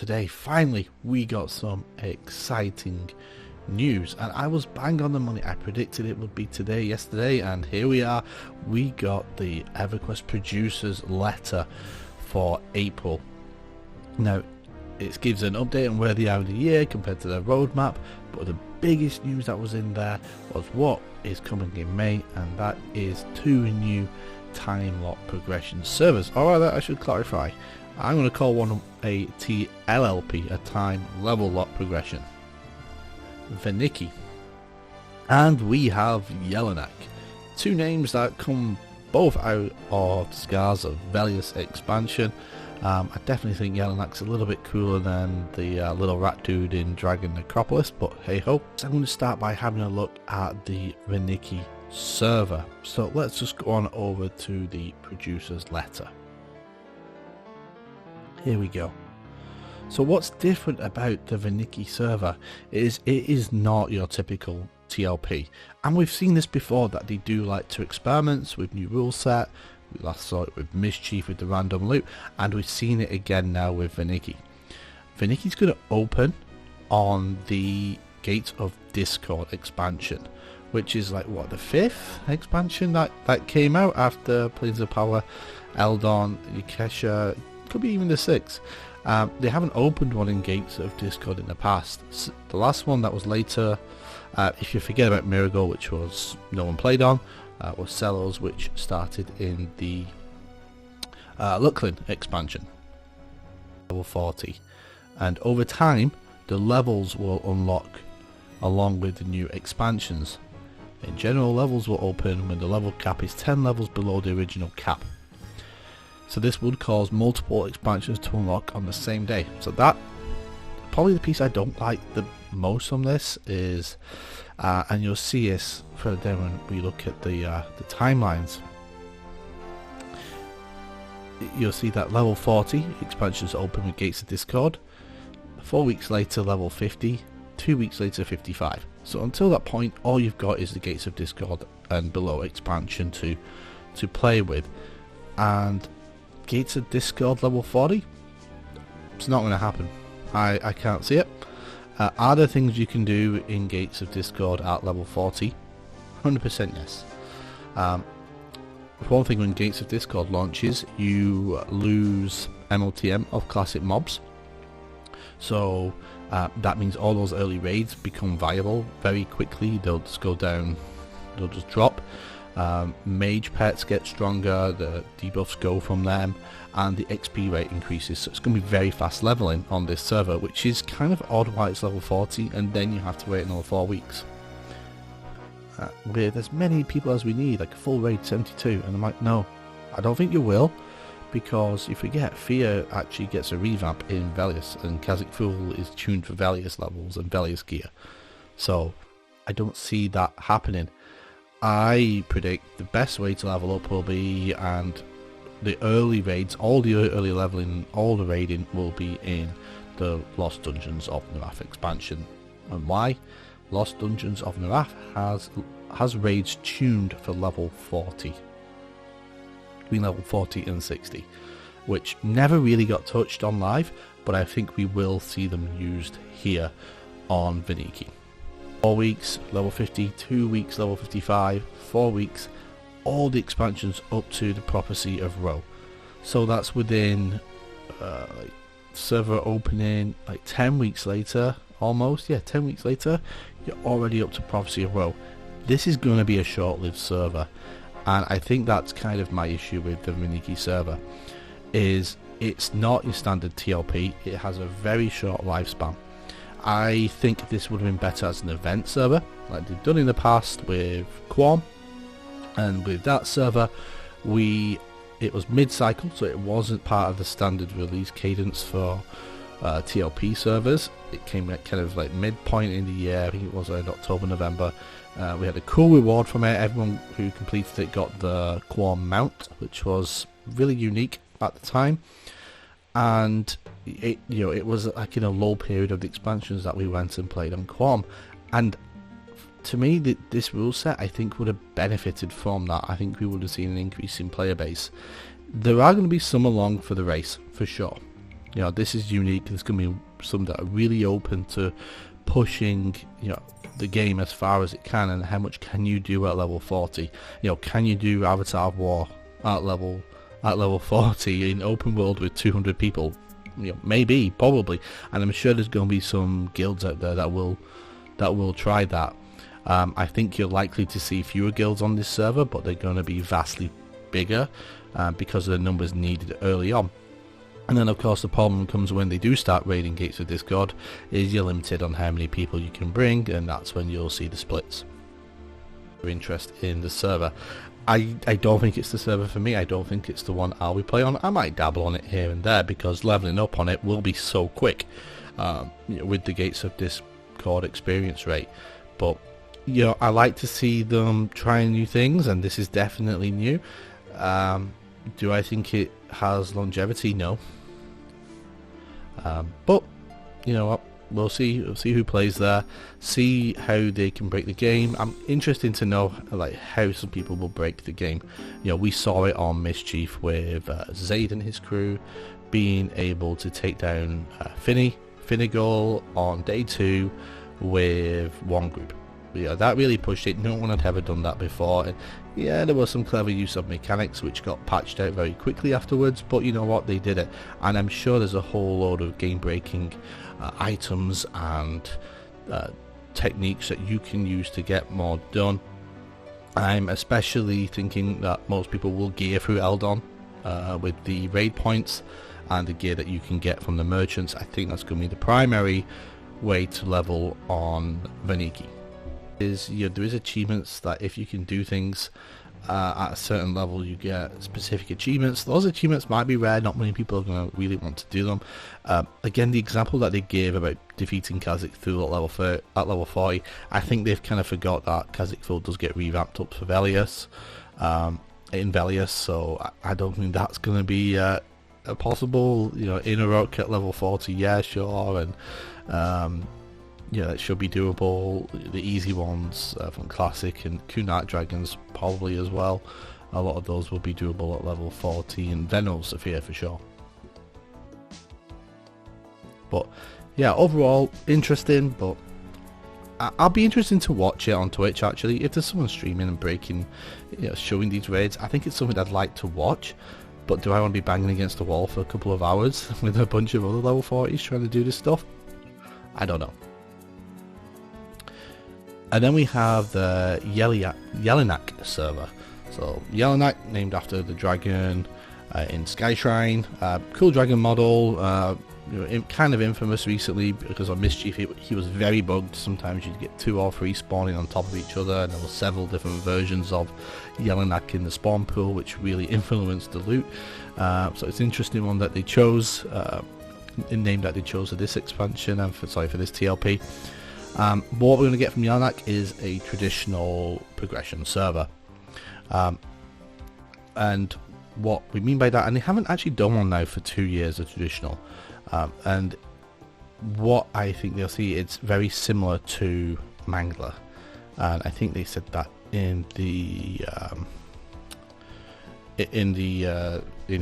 today, finally we got some exciting news, and I was bang on the money. I predicted it would be today, yesterday, and here we are. We got the Everquest producers letter for April. Now it gives an update on where they are in the year compared to their roadmap, but the biggest news that was in there was what is coming in May, and that is 2 new time lock progression servers. Alright, I should clarify, I'm going to call one a TLP, a time level lock progression. Vaniki, and we have Yelinak, 2 names that come both out of the scars of Velius expansion. I definitely think Yelinak's a little bit cooler than the little rat dude in Dragon Necropolis, but hey ho. So I'm going to start by having a look at the Vaniki server. So let's just go on over to the producer's letter. Here we go. So what's different about the Vaniki server is it is not your typical TLP, and we've seen this before, that they do like to experiments with new rule set. We last saw it with Mischief with the random loot, and we've seen it again now with Vaniki. Vaniki's going to open on the Gates of Discord expansion, which is like what, the 5th expansion that came out after Planes of Power, Eldon, Yukesha, could be even the 6th. They haven't opened one in Gates of Discord in the past. The last one that was later, if you forget about Miracle, which was no one played on, was Celos, which started in the Luklin expansion, level 40, and over time the levels will unlock along with the new expansions. In general, levels will open when the level cap is 10 levels below the original cap. So this would cause multiple expansions to unlock on the same day. So that probably the piece I don't like the most on this is, and you'll see this further down when we look at the timelines. You'll see that level 40 expansions open with Gates of Discord. 4 weeks later, level 50. 2 weeks later, 55. So until that point, all you've got is the Gates of Discord and below expansion to play with. And Gates of Discord level 40, it's not going to happen. I can't see it. Are there things you can do in Gates of Discord at level 40? 100% yes. One thing, when Gates of Discord launches, you lose MOTM of classic mobs. So that means all those early raids become viable very quickly. They'll just go down, they'll just drop. Mage pets get stronger, the debuffs go from them, and the XP rate increases. So it's going to be very fast leveling on this server, which is kind of odd why it's level 40 and then you have to wait another 4 weeks. With as many people as we need, like a full raid 72, and I'm like, no, I don't think you will, because you forget, Fear actually gets a revamp in Velius, and Kazik Fool is tuned for Velius levels and Velius gear. So I don't see that happening. I predict the best way to level up will be, and the early raids, all the early leveling, all the raiding will be in the Lost Dungeons of Narath expansion. And why? Lost Dungeons of Narath has raids tuned for level 40. Between level 40 and 60. Which never really got touched on live, but I think we will see them used here on Vaniki. 4 weeks, level 50, 2 weeks, level 55, 4 weeks, all the expansions up to the Prophecy of Ro. So that's within like server opening, like 10 weeks later, almost, yeah, 10 weeks later, you're already up to Prophecy of Ro. This is going to be a short-lived server, and I think that's kind of my issue with the Vaniki server, is it's not your standard TLP, it has a very short lifespan. I think this would have been better as an event server, like they've done in the past with Quam, and with that server, it was mid-cycle, so it wasn't part of the standard release cadence for TLP servers. It came at kind of like midpoint in the year, I think it was around October, November. We had a cool reward from it. Everyone who completed it got the Quam mount, which was really unique at the time. And it was like in a low period of the expansions that we went and played on Quam, and to me this rule set I think would have benefited from that. I think we would have seen an increase in player base. There are going to be some along for the race for sure, You know, this is unique. There's going to be some that are really open to pushing, you know, the game as far as it can, and how much can you do at level 40? You know, can you do Avatar of War at level 40 in open world with 200 people? You know, maybe, probably, and I'm sure there's going to be some guilds out there that will try that. I think you're likely to see fewer guilds on this server, but they're going to be vastly bigger because of the numbers needed early on. And then of course the problem comes when they do start raiding Gates of Discord, is you're limited on how many people you can bring, and that's when you'll see the splits. Interest in the server. I don't think it's the server for me. I don't think it's the one I'll be playing on. I might dabble on it here and there because leveling up on it will be so quick, you know, with the Gates of Discord experience rate. But you know, I like to see them trying new things, and this is definitely new. Do I think it has longevity? No. But you know what? We'll see who plays there, see how they can break the game. I'm interested to know like how some people will break the game. You know, we saw it on Mischief with Zaid and his crew being able to take down Finnegal on day 2 with one group. You know, that really pushed it. No one had ever done that before. And yeah, there was some clever use of mechanics which got patched out very quickly afterwards, but you know what, they did it. And I'm sure there's a whole load of game breaking items and techniques that you can use to get more done. I'm especially thinking that most people will gear through Eldon with the raid points and the gear that you can get from the merchants. I think that's going to be the primary way to level on Vaniki. There is achievements that if you can do things at a certain level, you get specific achievements. Those achievements might be rare, not many people are going to really want to do them. Again, the example that they gave about defeating Kha'Zix Thul at level 40, I think they've kind of forgot that Kha'Zix Thul does get revamped up for Velius, in Velius, so I don't think that's going to be a possible, you know, Inner Rock at level 40, yeah, sure, and yeah, it should be doable. The easy ones from Classic and Kunark Dragons probably as well. A lot of those will be doable at level 40, and Venal Sophia for sure. But yeah, overall interesting, but I'll be interested to watch it on Twitch actually. If there's someone streaming and breaking, you know, showing these raids, I think it's something I'd like to watch. But do I want to be banging against the wall for a couple of hours with a bunch of other level 40s trying to do this stuff? I don't know. And then we have the Yelinak server. So Yelinak, named after the dragon in Sky Shrine. Cool dragon model. You know, kind of infamous recently because on Mischief he was very bugged. Sometimes you'd get 2 or 3 spawning on top of each other, and there were several different versions of Yelinak in the spawn pool, which really influenced the loot. So it's an interesting one that they chose, the name that they chose for this expansion and for this TLP. What we're going to get from Yelinak is a traditional progression server, and what we mean by that, and they haven't actually done one now for 2 years, a traditional, and what I think they'll see, it's very similar to Mangler, and I think they said that in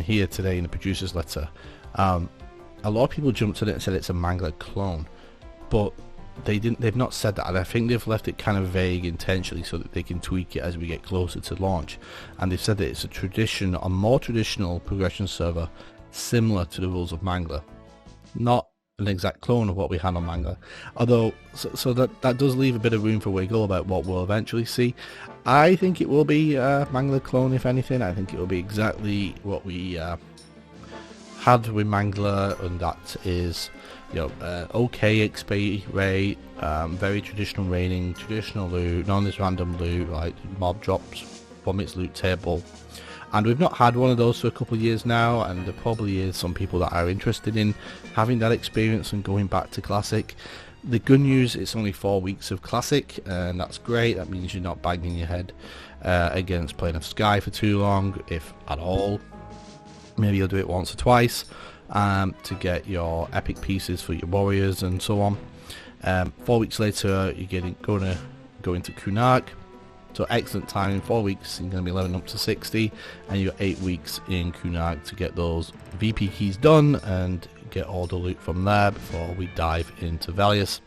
here today in the producer's letter. A lot of people jumped at it and said it's a Mangler clone, but they've not said that, and I think they've left it kind of vague intentionally so that they can tweak it as we get closer to launch. And they've said that it's a more traditional progression server similar to the rules of Mangler, not an exact clone of what we had on Mangler, although so that does leave a bit of room for wiggle about what we'll eventually see. I think it will be a Mangler clone. If anything, I think it will be exactly what we had with Mangler, and that is, you know, okay XP rate, very traditional raiding, traditional loot, none of this random loot like mob drops from its loot table. And we've not had one of those for a couple of years now, and there probably is some people that are interested in having that experience and going back to Classic. The good news, it's only 4 weeks of Classic, and that's great. That means you're not banging your head against playing of Sky for too long, if at all. Maybe you'll do it once or twice to get your epic pieces for your warriors and so on. 4 weeks later, you're going to go into Kunark. So excellent time. In 4 weeks, you're going to be leveling up to 60, and you've got 8 weeks in Kunark to get those VP keys done and get all the loot from there before we dive into Velius.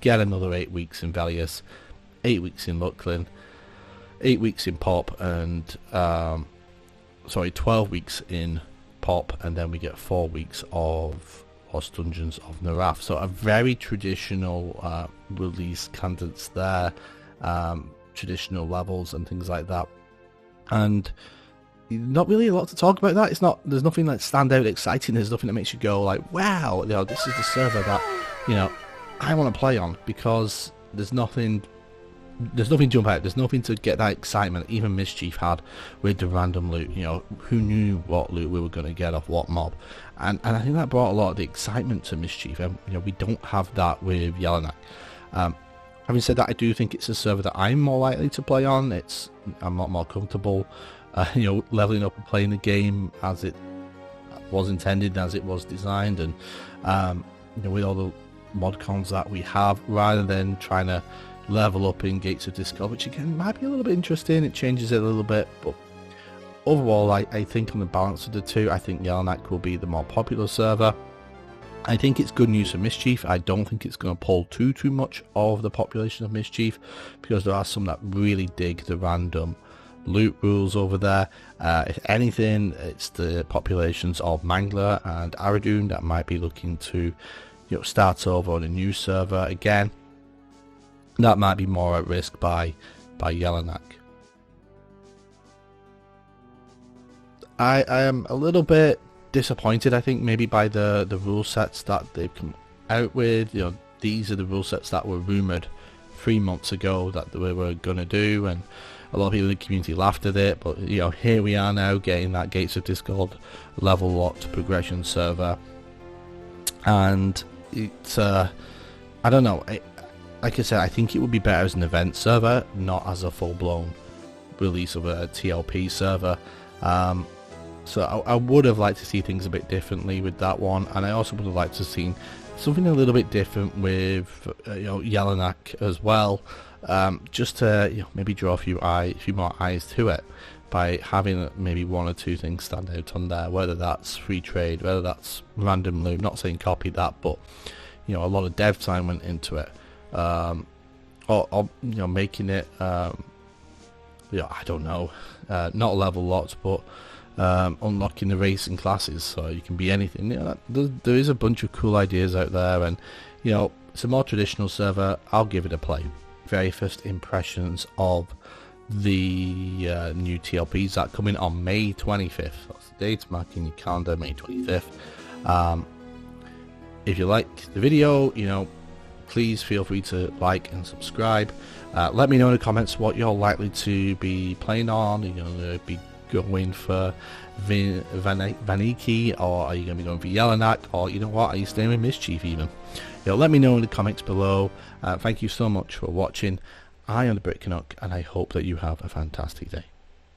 Get another 8 weeks in Velius, 8 weeks in Lucklin, 8 weeks in Pop, and 12 weeks in Pop, and then we get 4 weeks of Lost Dungeons of Naraf. So a very traditional release cadence there, traditional levels and things like that, and not really a lot to talk about that. It's not, there's nothing like stand out exciting, there's nothing that makes you go like, wow, you know, this is the server that, you know, I want to play on, because there's nothing jump out, there's nothing to get that excitement even Mischief had with the random loot. You know, who knew what loot we were going to get off what mob, and I think that brought a lot of the excitement to Mischief, and you know, we don't have that with Yelinak. Having said that, I do think it's a server that I'm more likely to play on. I'm a lot more comfortable, you know, leveling up and playing the game as it was intended, as it was designed, and you know, with all the mod cons that we have, rather than trying to level up in Gates of Discord, which again might be a little bit interesting. It changes it a little bit, but overall I think on the balance of the two, I think Yelinak will be the more popular server. I think it's good news for Mischief. I don't think it's going to pull too much of the population of Mischief, because there are some that really dig the random loot rules over there. If anything, it's the populations of Mangler and Aradun that might be looking to, you know, start over on a new server again. That might be more at risk by Yelinak. I am a little bit disappointed, I think, maybe by the rule sets that they've come out with. You know, these are the rule sets that were rumoured 3 months ago that we were going to do, and a lot of people in the community laughed at it, but you know, here we are now getting that Gates of Discord level locked progression server, and it's I don't know, like I said, I think it would be better as an event server, not as a full-blown release of a TLP server. So I would have liked to see things a bit differently with that one, and I also would have liked to see something a little bit different with you know, Yelinak as well, just to, you know, maybe draw a few more eyes to it by having maybe 1 or 2 things stand out on there, whether that's free trade, whether that's random loot. Not saying copy that, but you know, a lot of dev time went into it. Or you know, making it you know, I don't know, not level locked, but unlocking the racing classes so you can be anything. You know, there is a bunch of cool ideas out there, and you know, it's a more traditional server. I'll give it a play. Very first impressions of the new TLPs that come in on May 25th. That's the date, mark in your calendar, May 25th. If you like the video, you know, please feel free to like and subscribe. Let me know in the comments what you're likely to be playing on. Are you going to be going for Vaniki, or are you going to be going for Yelinak, or you know what, are you staying with Mischief even? You know, let me know in the comments below. Thank you so much for watching. I am the Brick Canuck, and I hope that you have a fantastic day.